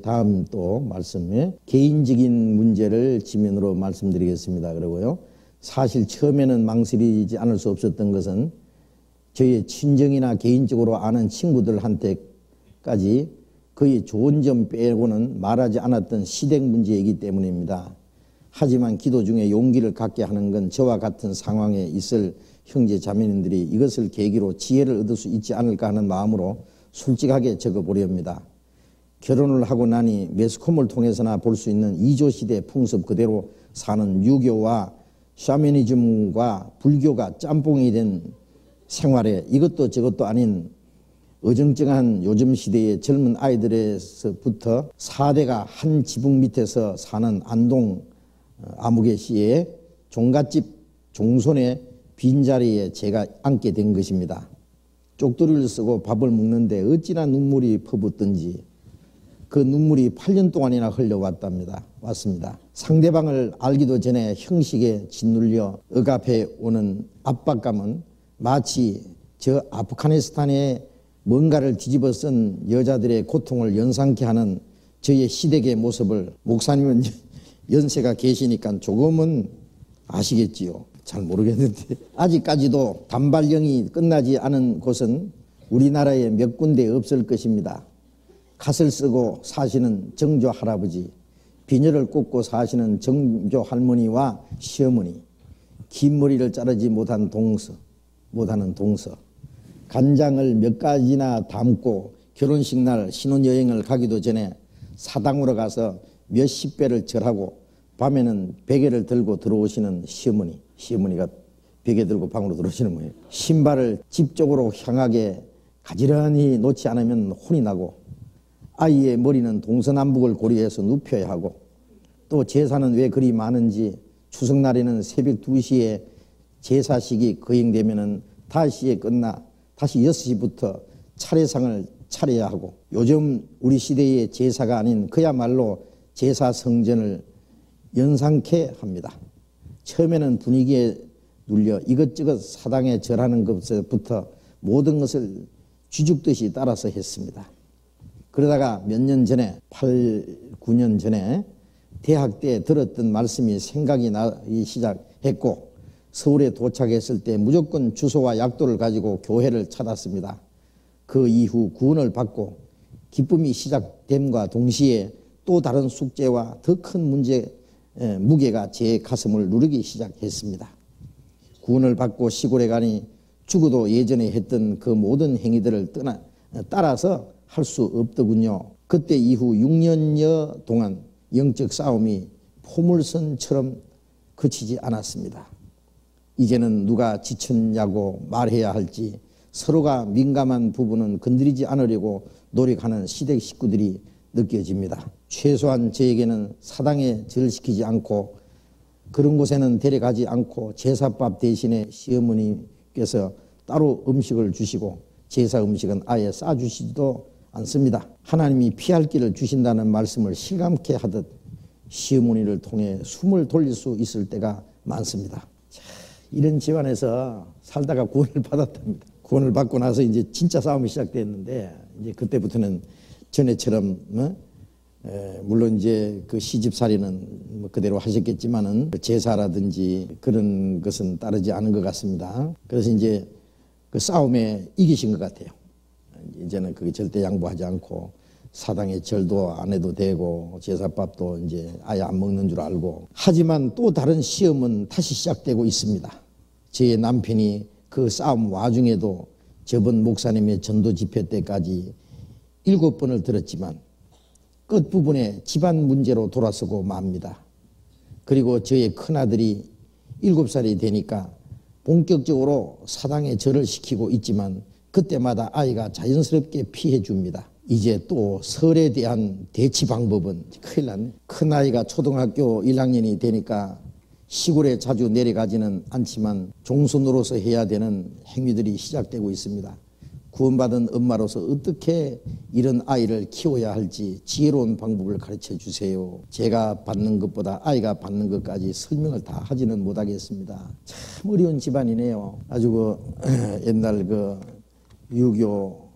다음 또 말씀에 개인적인 문제를 지면으로 말씀드리겠습니다. 그러고요. 사실 처음에는 망설이지 않을 수 없었던 것은 저의 친정이나 개인적으로 아는 친구들한테까지 그의 좋은 점 빼고는 말하지 않았던 시댁 문제이기 때문입니다. 하지만 기도 중에 용기를 갖게 하는 건 저와 같은 상황에 있을 형제 자매님들이 이것을 계기로 지혜를 얻을 수 있지 않을까 하는 마음으로 솔직하게 적어보렵니다. 결혼을 하고 나니 매스컴을 통해서나 볼 수 있는 이조시대 풍습 그대로 사는 유교와 샤머니즘과 불교가 짬뽕이 된 생활에 이것도 저것도 아닌 어정쩡한 요즘 시대의 젊은 아이들에서부터 4대가 한 지붕 밑에서 사는 안동 아무개시의 종갓집 종손의 빈자리에 제가 앉게 된 것입니다. 쪽두리를 쓰고 밥을 먹는데 어찌나 눈물이 퍼붓던지 그 눈물이 8년 동안이나 왔습니다. 상대방을 알기도 전에 형식에 짓눌려 억압해 오는 압박감은 마치 저 아프가니스탄에 뭔가를 뒤집어 쓴 여자들의 고통을 연상케 하는 저의 시댁의 모습을 목사님은 연세가 계시니까 조금은 아시겠지요. 잘 모르겠는데 아직까지도 단발령이 끝나지 않은 곳은 우리나라에 몇 군데 없을 것입니다. 갓을 쓰고 사시는 정조 할아버지, 비녀를 꽂고 사시는 정조 할머니와 시어머니, 긴 머리를 자르지 못하는 동서, 간장을 몇 가지나 담고 결혼식 날 신혼여행을 가기도 전에 사당으로 가서 몇십 배를 절하고 밤에는 베개를 들고 들어오시는 시어머니가 베개 들고 방으로 들어오시는 거예요. 신발을 집 쪽으로 향하게 가지런히 놓지 않으면 혼이 나고 아이의 머리는 동서남북을 고려해서 눕혀야 하고 또 제사는 왜 그리 많은지 추석날에는 새벽 2시에 제사식이 거행되면은 5시에 끝나 다시 6시부터 차례상을 차려야 하고 요즘 우리 시대의 제사가 아닌 그야말로 제사 성전을 연상케 합니다. 처음에는 분위기에 눌려 이것저것 사당에 절하는 것부터 모든 것을 쥐죽듯이 따라서 했습니다. 그러다가 몇 년 전에 8, 9년 전에 대학 때 들었던 말씀이 생각이 나기 시작했고 서울에 도착했을 때 무조건 주소와 약도를 가지고 교회를 찾았습니다. 그 이후 구원을 받고 기쁨이 시작됨과 동시에 또 다른 숙제와 더 큰 무게가 제 가슴을 누르기 시작했습니다. 구원을 받고 시골에 가니 죽어도 예전에 했던 그 모든 행위들을 따라서 할 수 없더군요. 그때 이후 6년여 동안 영적 싸움이 포물선처럼 그치지 않았습니다. 이제는 누가 지쳤냐고 말해야 할지 서로가 민감한 부분은 건드리지 않으려고 노력하는 시댁 식구들이 느껴집니다. 최소한 저에게는 사당에 절시키지 않고 그런 곳에는 데려가지 않고 제사밥 대신에 시어머니께서 따로 음식을 주시고 제사 음식은 아예 싸주시지도 않습니다. 하나님이 피할 길을 주신다는 말씀을 실감케 하듯 시어머니를 통해 숨을 돌릴 수 있을 때가 많습니다. 자, 이런 집안에서 살다가 구원을 받았답니다. 구원을 받고 나서 이제 진짜 싸움이 시작됐는데 이제 그때부터는 전에처럼 물론 이제 그 시집살이는 그대로 하셨겠지만은 제사라든지 그런 것은 따르지 않은 것 같습니다. 그래서 이제 그 싸움에 이기신 것 같아요. 이제는 그게 절대 양보하지 않고 사당에 절도 안 해도 되고 제사밥도 이제 아예 안 먹는 줄 알고 하지만 또 다른 시험은 다시 시작되고 있습니다. 제 남편이 그 싸움 와중에도 저번 목사님의 전도 집회 때까지 7번을 들었지만 끝부분에 집안 문제로 돌아서고 맙니다. 그리고 저의 큰아들이 7살이 되니까 본격적으로 사당에 절을 시키고 있지만 그때마다 아이가 자연스럽게 피해 줍니다. 이제 또 설에 대한 대치 방법은 큰일 났네. 큰아이가 초등학교 1학년이 되니까 시골에 자주 내려가지는 않지만 종손으로서 해야 되는 행위들이 시작되고 있습니다. 구원받은 엄마로서 어떻게 이런 아이를 키워야 할지 지혜로운 방법을 가르쳐 주세요. 제가 받는 것보다 아이가 받는 것까지 설명을 다 하지는 못하겠습니다. 참 어려운 집안이네요. 아주 옛날 유교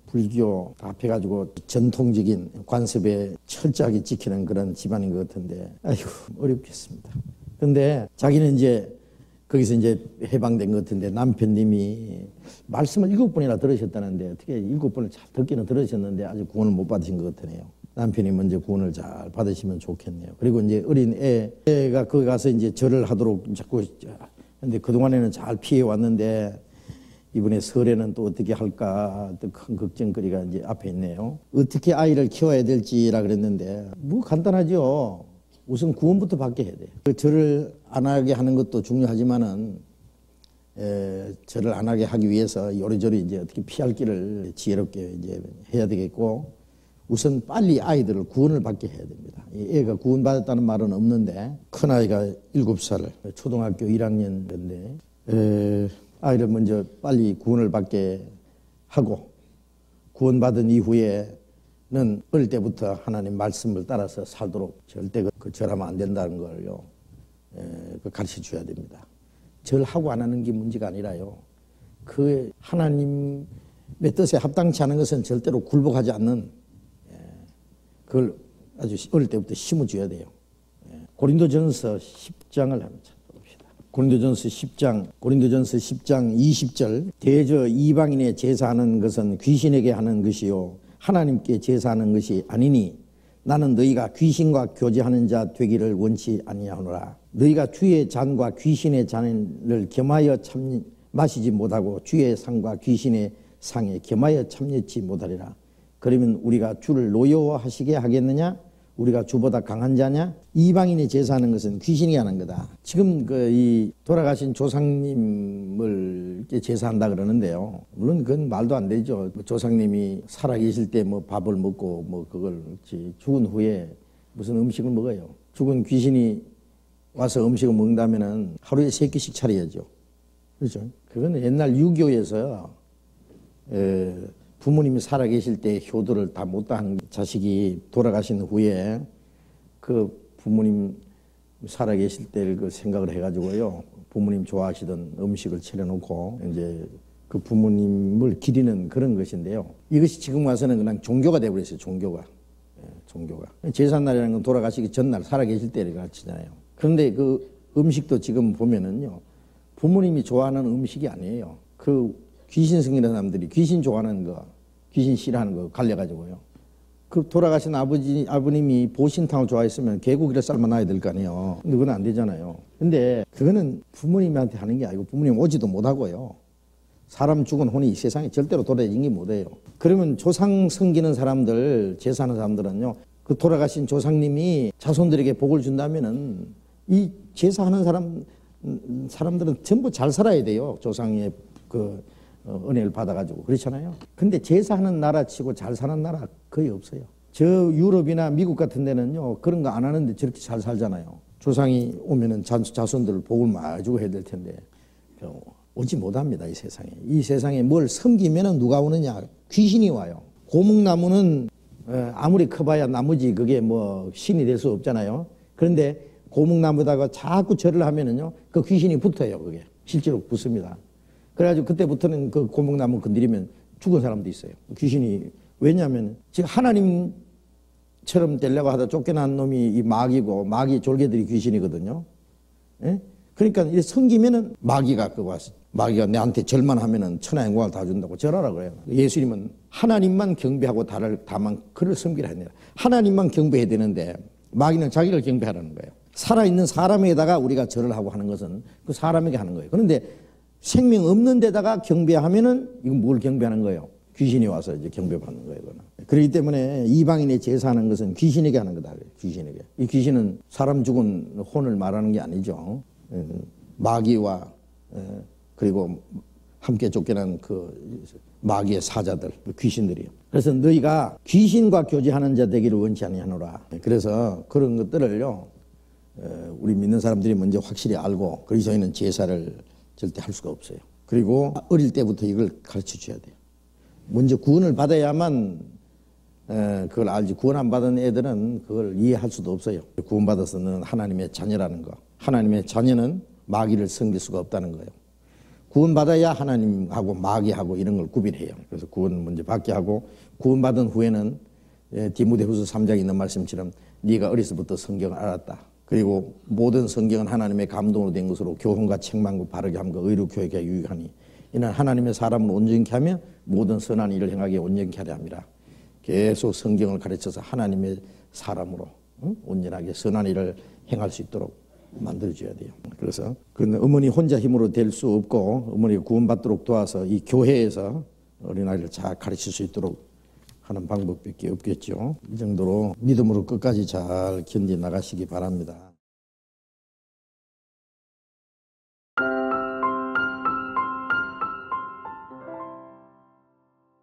불교 다 합해가지고 전통적인 관습에 철저하게 지키는 그런 집안인 것 같은데, 아이고, 어렵겠습니다. 근데 자기는 이제 거기서 이제 해방된 것 같은데 남편님이 말씀을 7번이나 들으셨다는데 어떻게 7번을 잘 듣기는 들으셨는데 아직 구원을 못 받으신 것 같으네요. 남편이 먼저 구원을 잘 받으시면 좋겠네요. 그리고 이제 어린 애가 거기 가서 이제 절을 하도록 자꾸, 근데 그동안에는 잘 피해 왔는데 이번에 설에는 또 어떻게 할까 또 큰 걱정거리가 이제 앞에 있네요. 어떻게 아이를 키워야 될지라 그랬는데 뭐 간단하죠. 우선 구원부터 받게 해야 돼요. 그 절을 안 하게 하는 것도 중요하지만은 절을 안 하게 하기 위해서 요리조리 이제 어떻게 피할 길을 지혜롭게 이제 해야 되겠고, 우선 빨리 아이들을 구원을 받게 해야 됩니다. 이 애가 구원받았다는 말은 없는데 큰 아이가 7살, 초등학교 1학년인데 아이를 먼저 빨리 구원을 받게 하고, 구원받은 이후에는 어릴 때부터 하나님 말씀을 따라서 살도록 절대 그 절하면 안 된다는 걸요 가르쳐 줘야 됩니다. 절하고 안 하는 게 문제가 아니라요, 그 하나님의 뜻에 합당치 않은 것은 절대로 굴복하지 않는, 그걸 아주 어릴 때부터 심어줘야 돼요. 고린도전서 10장을 한번 찾아봅시다. 고린도전서 10장 20절. 대저 이방인의 제사하는 것은 귀신에게 하는 것이요 하나님께 제사하는 것이 아니니 나는 너희가 귀신과 교제하는 자 되기를 원치 아니하노라. 너희가 주의 잔과 귀신의 잔을 겸하여 마시지 못하고 주의 상과 귀신의 상에 겸하여 참여치 못하리라. 그러면 우리가 주를 노여워하시게 하겠느냐? 우리가 주보다 강한 자냐? 이방인이 제사하는 것은 귀신이 하는 거다. 지금 이 돌아가신 조상님을 제사한다 그러는데요. 물론 그건 말도 안 되죠. 조상님이 살아계실 때 뭐 밥을 먹고 뭐 그걸 죽은 후에 무슨 음식을 먹어요. 죽은 귀신이 와서 음식을 먹는다면은 하루에 3끼씩 차려야죠. 그렇죠? 그건 옛날 유교에서 부모님이 살아계실 때 효도를 다 못한 자식이 돌아가신 후에 그 부모님 살아계실 때를 그 생각을 해가지고요, 부모님 좋아하시던 음식을 차려놓고 이제 그 부모님을 기리는 그런 것인데요. 이것이 지금 와서는 그냥 종교가 되어버렸어요. 종교가. 제삿날이라는 건 돌아가시기 전날 살아계실 때를 가르치잖아요. 그런데 그 음식도 지금 보면은요, 부모님이 좋아하는 음식이 아니에요. 그 귀신 승리하는 사람들이 귀신 좋아하는 거, 귀신 싫어하는 거 갈려가지고요. 그 돌아가신 아버님이 보신탕을 좋아했으면 개고기를 삶아 놔야 될 거 아니에요. 근데 그건 안 되잖아요. 근데 그거는 부모님한테 하는 게 아니고 부모님 오지도 못하고요. 사람 죽은 혼이 이 세상에 절대로 돌아다니는 게 못해요. 그러면 조상 섬기는 사람들, 제사하는 사람들은요, 그 돌아가신 조상님이 자손들에게 복을 준다면은 이 제사하는 사람들은 전부 잘 살아야 돼요. 조상의 그 은혜를 받아가지고. 그렇잖아요. 근데 제사하는 나라 치고 잘 사는 나라 거의 없어요. 저 유럽이나 미국 같은 데는요, 그런 거 안 하는데 저렇게 잘 살잖아요. 조상이 오면은 자손들 복을 많이 주고 해야 될 텐데 오지 못합니다. 이 세상에. 이 세상에 뭘 섬기면은 누가 오느냐? 귀신이 와요. 고목나무는 아무리 커봐야 나무지 그게 뭐 신이 될 수 없잖아요. 그런데 고목나무다가 자꾸 절을 하면은요, 그 귀신이 붙어요. 그게 실제로 붙습니다. 그래가지고 그때부터는 그 고목나무 건드리면 죽은 사람도 있어요. 귀신이. 왜냐하면 지금 하나님처럼 되려고 하다 쫓겨난 놈이 이 마귀고, 마귀 졸개들이 귀신이거든요. 예? 그러니까 이 섬기면은 마귀가 마귀가 내한테 절만 하면은 천하 영광을 다 준다고 절하라 그래요. 예수님은 하나님만 경배하고 다만 그를 섬기라 했네요. 하나님만 경배해야 되는데 마귀는 자기를 경배하라는 거예요. 살아있는 사람에다가 우리가 절을 하고 하는 것은 그 사람에게 하는 거예요. 그런데 생명 없는 데다가 경배하면은 이건 뭘 경배하는 거예요? 귀신이 와서 이제 경배받는 거예요. 그거는. 그렇기 때문에 이방인의 제사하는 것은 귀신에게 하는 거다. 귀신에게. 이 귀신은 사람 죽은 혼을 말하는 게 아니죠. 마귀와 그리고 함께 쫓겨난 그 마귀의 사자들, 귀신들이요. 그래서 너희가 귀신과 교제하는 자 되기를 원치 아니하노라. 그래서 그런 것들을요, 우리 믿는 사람들이 먼저 확실히 알고, 그래서 저희는 제사를 절대 할 수가 없어요. 그리고 어릴 때부터 이걸 가르쳐 줘야 돼요. 먼저 구원을 받아야만 그걸 알지. 구원 안 받은 애들은 그걸 이해할 수도 없어요. 구원받아서는 하나님의 자녀라는 거. 하나님의 자녀는 마귀를 섬길 수가 없다는 거예요. 구원받아야 하나님하고 마귀하고 이런 걸 구별해요. 그래서 구원 먼저 받게 하고 구원받은 후에는 디모데후서 3장에 있는 말씀처럼 네가 어려서부터 성경을 알았다. 그리고 모든 성경은 하나님의 감동으로 된 것으로 교훈과 책망과 바르게 함과 의로 교육에 유익하니 이는 하나님의 사람을 온전케 하며 모든 선한 일을 행하게 온전케 하려 함이라. 계속 성경을 가르쳐서 하나님의 사람으로 온전하게 선한 일을 행할 수 있도록 만들어줘야 돼요. 그래서 그건 어머니 혼자 힘으로 될 수 없고 어머니가 구원받도록 도와서 이 교회에서 어린아이를 잘 가르칠 수 있도록 하는 방법밖에 없겠죠. 이 정도로 믿음으로 끝까지 잘 견디 나가시기 바랍니다.